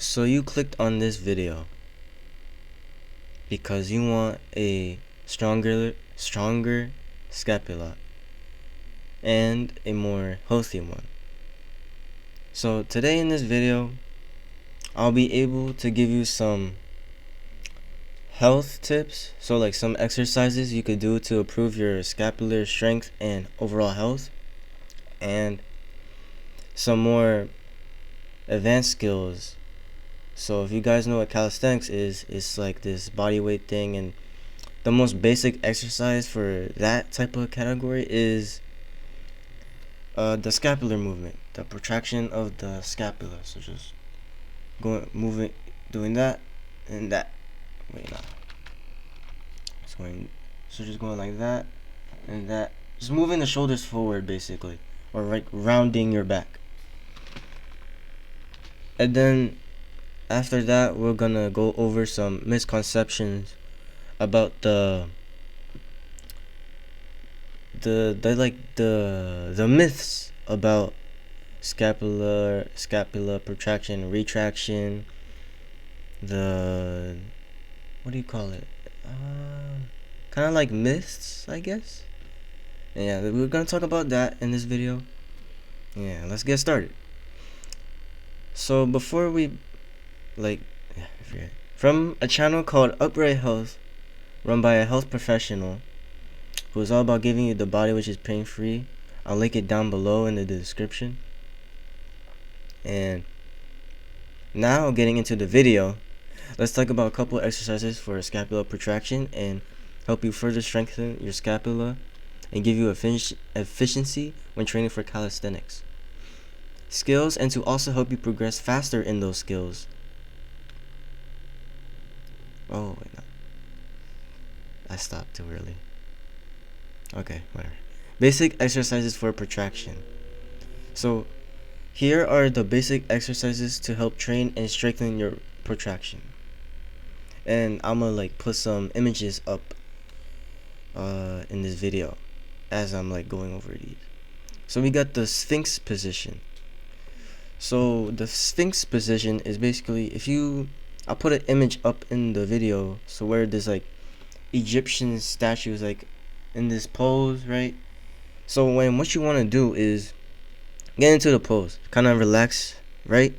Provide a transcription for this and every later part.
So you clicked on this video because you want a stronger scapula and a more healthy one. So today in this video, I'll be able to give you some health tips, so like some exercises you could do to improve your scapular strength and overall health, and some more advanced skills. So if you guys know what calisthenics is, it's like this body weight thing, and the most basic exercise for that type of category is the scapular movement, the protraction of the scapula. So just moving, doing that and that. Wait, no. So just going like that and that. Just moving the shoulders forward, basically, or like rounding your back. And then after that, we're gonna go over some misconceptions about the myths about scapula protraction, retraction, what do you call it? Kind of like myths, I guess. And yeah, we're gonna talk about that in this video. Yeah, let's get started. So before we from a channel called Upright Health, run by a health professional who is all about giving you the body which is pain free. I'll link it down below in the description. And now getting into the video, let's talk about a couple exercises for scapular protraction and help you further strengthen your scapula and give you efficiency when training for calisthenics skills, and to also help you progress faster in those skills. Oh wait, no, I stopped too early. Okay, whatever. Basic exercises for protraction. So here are the basic exercises to help train and strengthen your protraction. And I'm gonna put some images up in this video as I'm going over these. So we got the sphinx position. So the sphinx position is basically, I'll put an image up in the video, so where there's Egyptian statues in this pose, right? So what you want to do is get into the pose, kind of relax, right?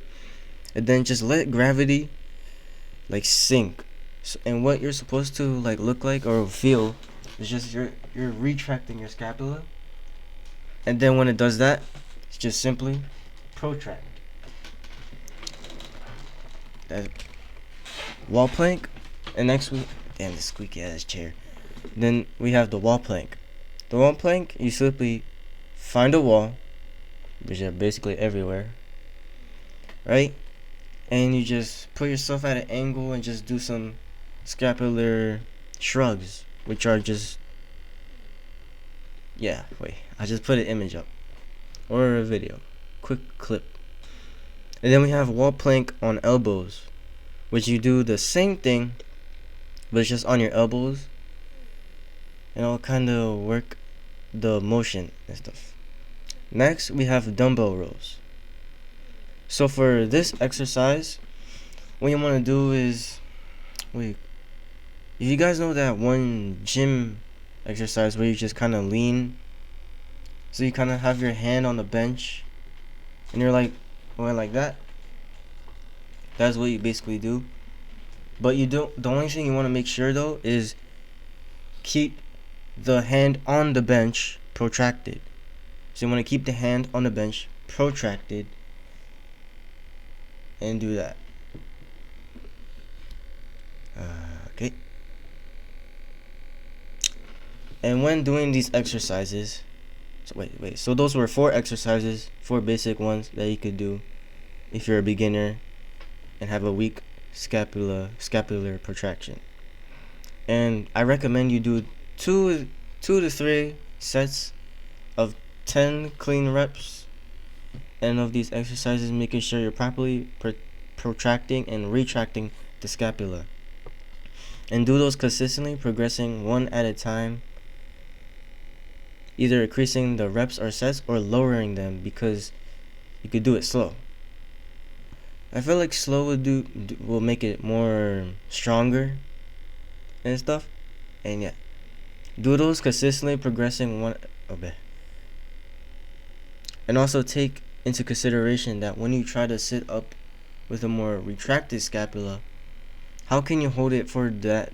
And then just let gravity sink. So, and what you're supposed to look like or feel is just you're retracting your scapula, and then when it does that, it's just simply protract. That wall plank, and next damn, this squeaky ass chair. Then we have the wall plank. The wall plank, you simply find a wall, which are basically everywhere, right? And you just put yourself at an angle and just do some scapular shrugs, which are just, yeah, wait, I just put an image up or a video, quick clip. And then we have wall plank on elbows, which you do the same thing, but it's just on your elbows, and it'll kind of work the motion and stuff. Next, we have dumbbell rows. So for this exercise, what you want to do is, if you guys know that one gym exercise where you just kind of lean, so you kind of have your hand on the bench, and you're going like that. That's what you basically do. But the only thing you want to make sure though is keep the hand on the bench protracted. So you want to keep the hand on the bench protracted and do that. Okay. And when doing these exercises, so those were 4 exercises, 4 basic ones that you could do if you're a beginner and have a weak scapular protraction. And I recommend you do 2 to 3 sets of 10 clean reps, and of these exercises, making sure you're properly protracting and retracting the scapula. And do those consistently, progressing one at a time, either increasing the reps or sets or lowering them, because you could do it slow. I feel like slow will make it more stronger and stuff. And yeah, do those consistently, progressing one. Okay. And also take into consideration that when you try to sit up with a more retracted scapula, how can you hold it for that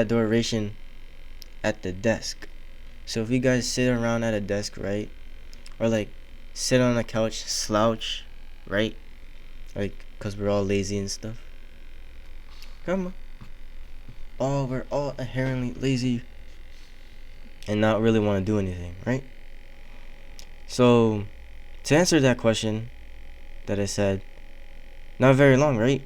duration at the desk? So if you guys sit around at a desk, right, or like sit on a couch, slouch, right, like because we're all lazy and stuff. Come on, we're all inherently lazy and not really want to do anything, right? So to answer that question that I said, not very long, right?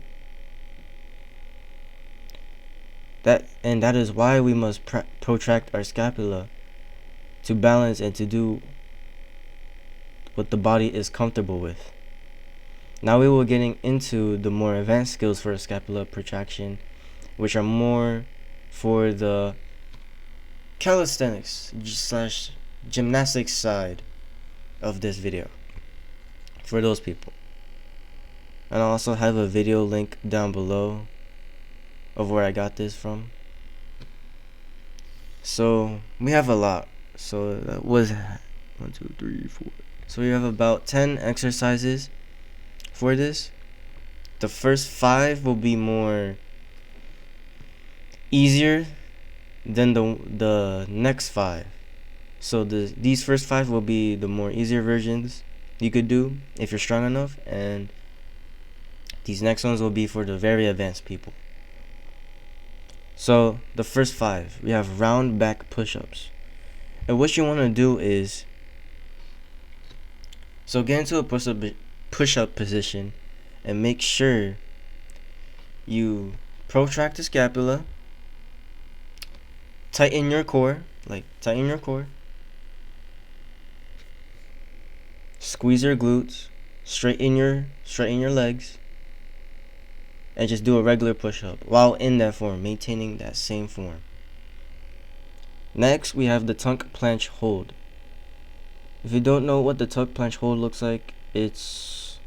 That is why we must protract our scapula to balance and to do what the body is comfortable with. Now we will getting into the more advanced skills for scapular protraction, which are more for the calisthenics / gymnastics side of this video for those people. And I also have a video link down below of where I got this from. So we have a lot. So that was 1, 2, 3, 4. So we have about 10 exercises for this. The first 5 will be more easier than the next 5. So these first 5 will be the more easier versions you could do if you're strong enough, and these next ones will be for the very advanced people. So the first 5, we have round back push-ups. And what you want to do is, so get into a push-up position and make sure you protract the scapula, tighten your core, squeeze your glutes, straighten your legs, and just do a regular push-up while in that form, maintaining that same form. Next, we have the tuck planche hold. If you don't know what the tuck planche hold looks like, it's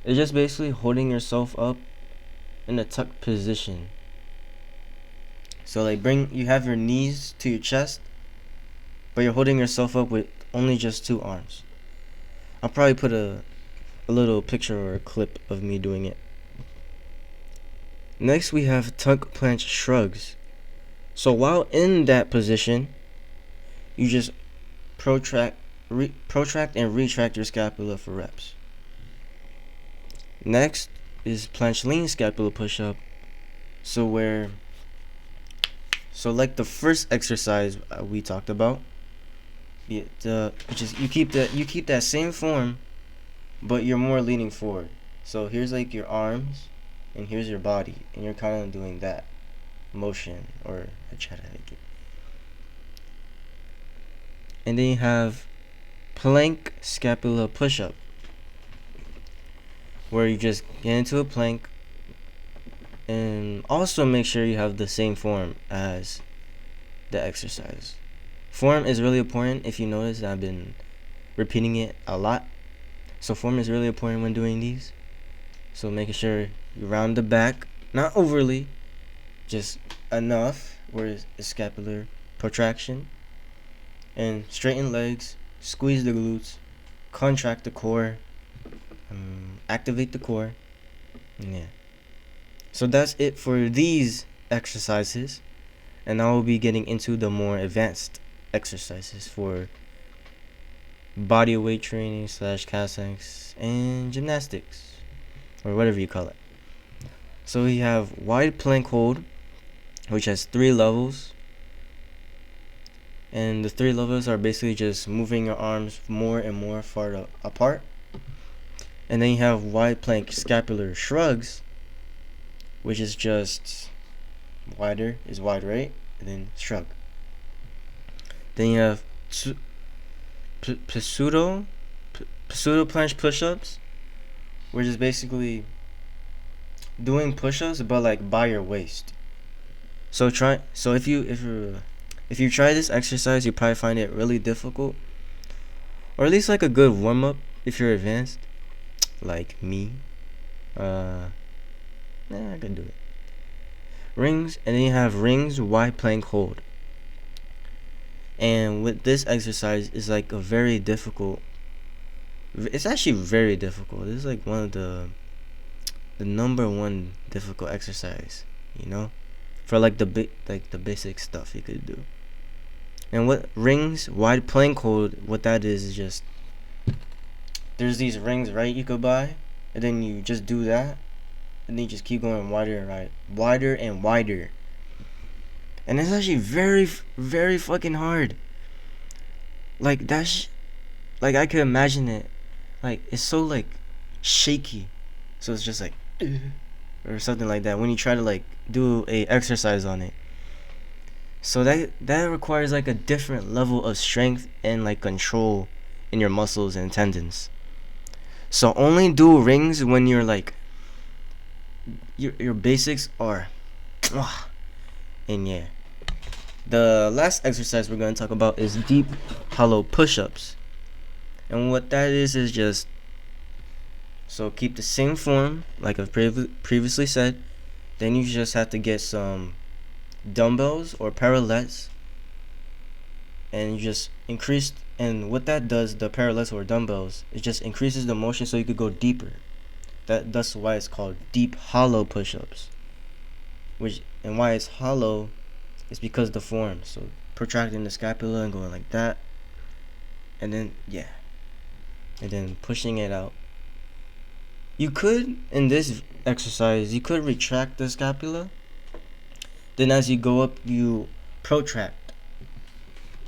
just basically holding yourself up in a tuck position. So like you have your knees to your chest, but you're holding yourself up with only just 2 arms. I'll probably put a little picture or a clip of me doing it. Next, we have tuck planche shrugs. So while in that position, you just protract and retract your scapula for reps. Next is planche lean scapula push-up. So like the first exercise we talked about, which is you keep that same form, but you're more leaning forward. So here's like your arms, and here's your body, and you're kind of doing that motion, or I try to make it. And then you have plank scapula push-up, where you just get into a plank, and also make sure you have the same form as the exercise. Form is really important. If you notice, I've been repeating it a lot. So form is really important when doing these. So making sure you round the back, not overly, just enough where it's scapular protraction, and straighten legs, squeeze the glutes, contract the core, activate the core. Yeah. So that's it for these exercises, and I will be getting into the more advanced exercises for body weight training / calisthenics and gymnastics, or whatever you call it. So we have wide plank hold, which has 3 levels, and the 3 levels are basically just moving your arms more and more far apart. And then you have wide plank scapular shrugs, which is just wide, right? And then shrug. Then you have pseudo planche push-ups, which is basically doing push-ups but like by your waist. So if you try this exercise, you probably find it really difficult, or at least like a good warm-up if you're advanced like me. I could do it. Rings, and then you have rings, wide plank hold. And with this exercise is like a very difficult, it's actually very difficult. This is like one of the number one difficult exercise, you know, for like the basic stuff you could do. And what rings, wide plank hold, what that is just, there's these rings, right, you could buy, and then you just do that, and then you just keep going wider and wider and wider. And it's actually very, very fucking hard. Like that's, like I could imagine it, like it's so like shaky, so it's just like or something like that when you try to like do a exercise on it. So that requires like a different level of strength and like control in your muscles and tendons. So only do rings when you're like your basics are and yeah. The last exercise we're going to talk about is deep hollow push-ups. And what that is just, so keep the same form like I've previously said. Then you just have to get some dumbbells or parallettes, and you just increase, and what that does, the parallettes or dumbbells, it just increases the motion so you could go deeper. That's why it's called deep hollow push-ups. And why it's hollow is because the form, so protracting the scapula and going like that, and then and then pushing it out. You could, in this exercise, you could retract the scapula, then as you go up you protract.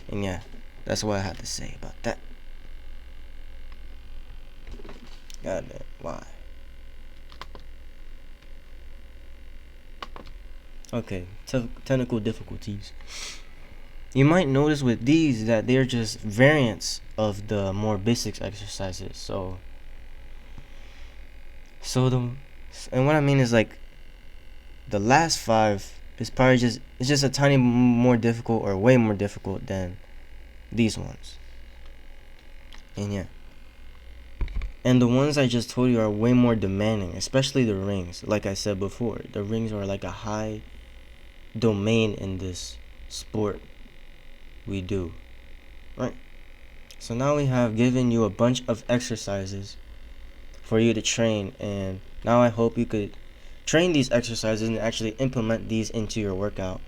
And yeah, that's what I have to say about that. God damn, why? Okay, technical difficulties. You might notice with these that they're just variants of the more basic exercises. So and what I mean is like the last 5 is probably it's just a tiny more difficult or way more difficult than these ones. And yeah. And the ones I just told you are way more demanding, especially the rings. Like I said before, the rings are like a high domain in this sport we do, right? So now we have given you a bunch of exercises for you to train, and now I hope you could train these exercises and actually implement these into your workout.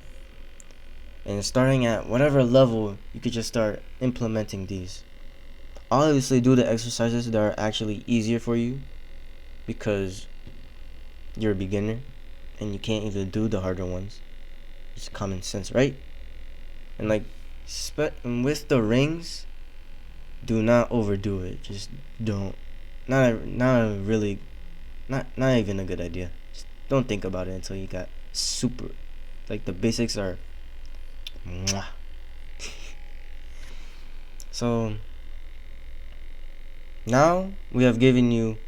And starting at whatever level, you could just start implementing these. Obviously do the exercises that are actually easier for you because you're a beginner and you can't even do the harder ones. It's common sense, right? And like with the rings, do not overdo it. Just don't. Not even a good idea. Just don't think about it until you got super, like the basics are mwah. So now we have given you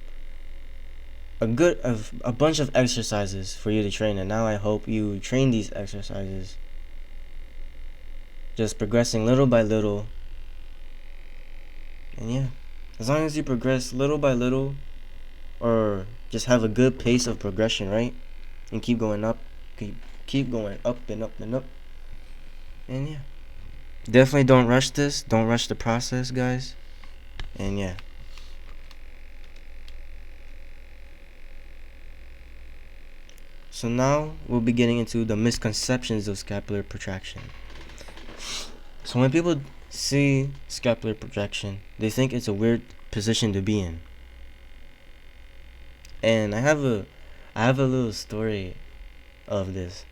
a bunch of exercises for you to train, and now I hope you train these exercises, just progressing little by little. And yeah, as long as you progress little by little, or just have a good pace of progression, right, and keep going up, keep going up and up and up. And yeah, definitely don't rush this. Don't rush the process, guys. And yeah. So now we'll be getting into the misconceptions of scapular protraction. So when people see scapular protraction, they think it's a weird position to be in. And I have a little story of this.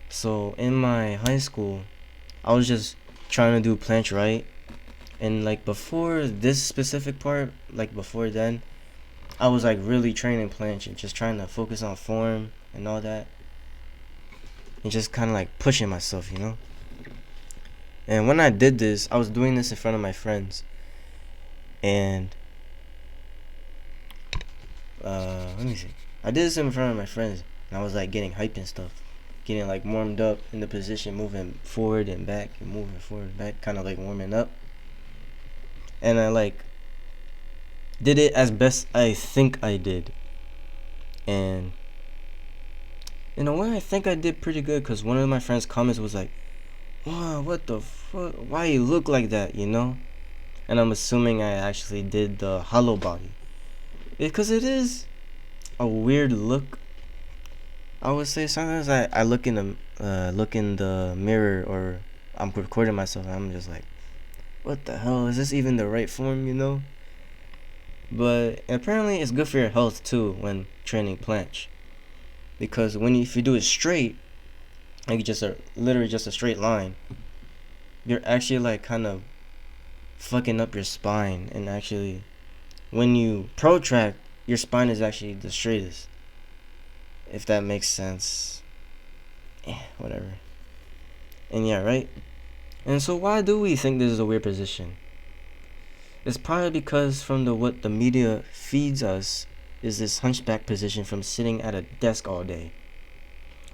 So in my high school, I was just trying to do planche, right? And like before this specific part, like before then, I was like really training planche and just trying to focus on form and all that, and just kind of like pushing myself, you know. And when I did this, I was doing this in front of my friends, and let me see, I did this in front of my friends, and I was like getting hyped and stuff, getting like warmed up in the position, moving forward and back and moving forward and back, kind of like warming up. and I like did it as best I think I did. And in a way, I think I did pretty good, because one of my friends' comments was like, wow, what the fuck? Why you look like that, you know? And I'm assuming I actually did the hollow body. Because it is a weird look. I would say sometimes I look in the mirror, or I'm recording myself, and I'm just like, what the hell? Is this even the right form, you know? But apparently it's good for your health too when training planche. Because if you do it straight, like literally just a straight line, you're actually like kind of fucking up your spine. And actually, when you protract, your spine is actually the straightest, if that makes sense. Whatever. And yeah, right? And so why do we think this is a weird position? It's probably because from what the media feeds us is this hunchback position from sitting at a desk all day,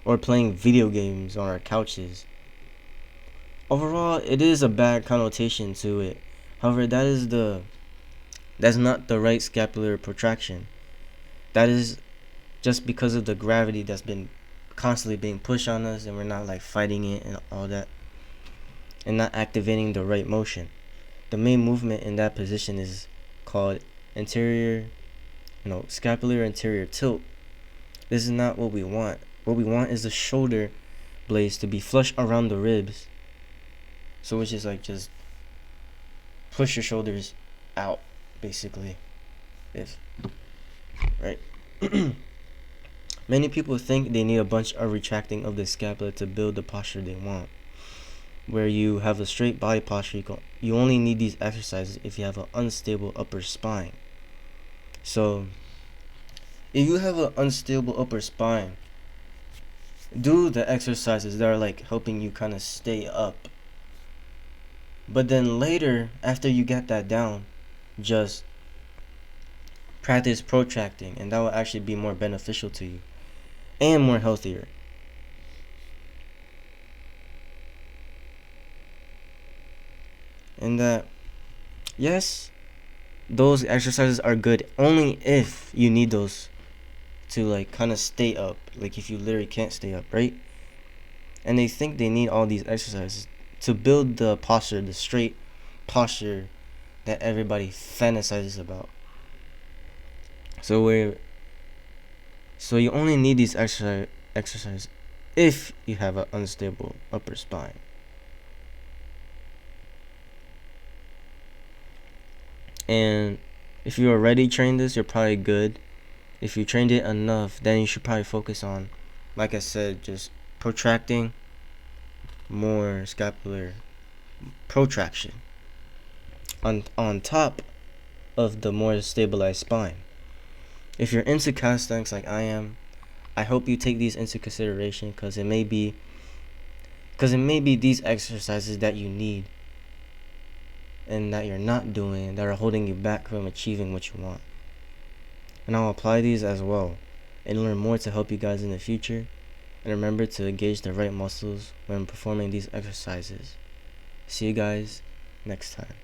or playing video games on our couches. Overall, it is a bad connotation to it. However, that's not the right scapular protraction. That is just because of the gravity that's been constantly being pushed on us, and we're not like fighting it and all that, and not activating the right motion. The main movement in that position is called scapular anterior tilt. This is not what we want. What we want is the shoulder blades to be flush around the ribs. So which is like just push your shoulders out, basically. Right? Many people think they need a bunch of retracting of the scapula to build the posture they want. Where you have a straight body posture, you only need these exercises if you have an unstable upper spine. So, if you have an unstable upper spine, do the exercises that are like helping you kind of stay up. But then later, after you get that down, just practice protracting, and that will actually be more beneficial to you and more healthier. And that, yes, those exercises are good only if you need those to like kind of stay up, like if you literally can't stay up, right? And they think they need all these exercises to build the posture, the straight posture that everybody fantasizes about. So you only need these exercises if you have an unstable upper spine. And if you already trained this, you're probably good. If you trained it enough, then you should probably focus on, like I said, just protracting, more scapular protraction on top of the more stabilized spine. If you're into calisthenics like I am, I hope you take these into consideration, because it may be these exercises that you need and that you're not doing that are holding you back from achieving what you want. And I'll apply these as well and learn more to help you guys in the future. And remember to engage the right muscles when performing these exercises. See you guys next time.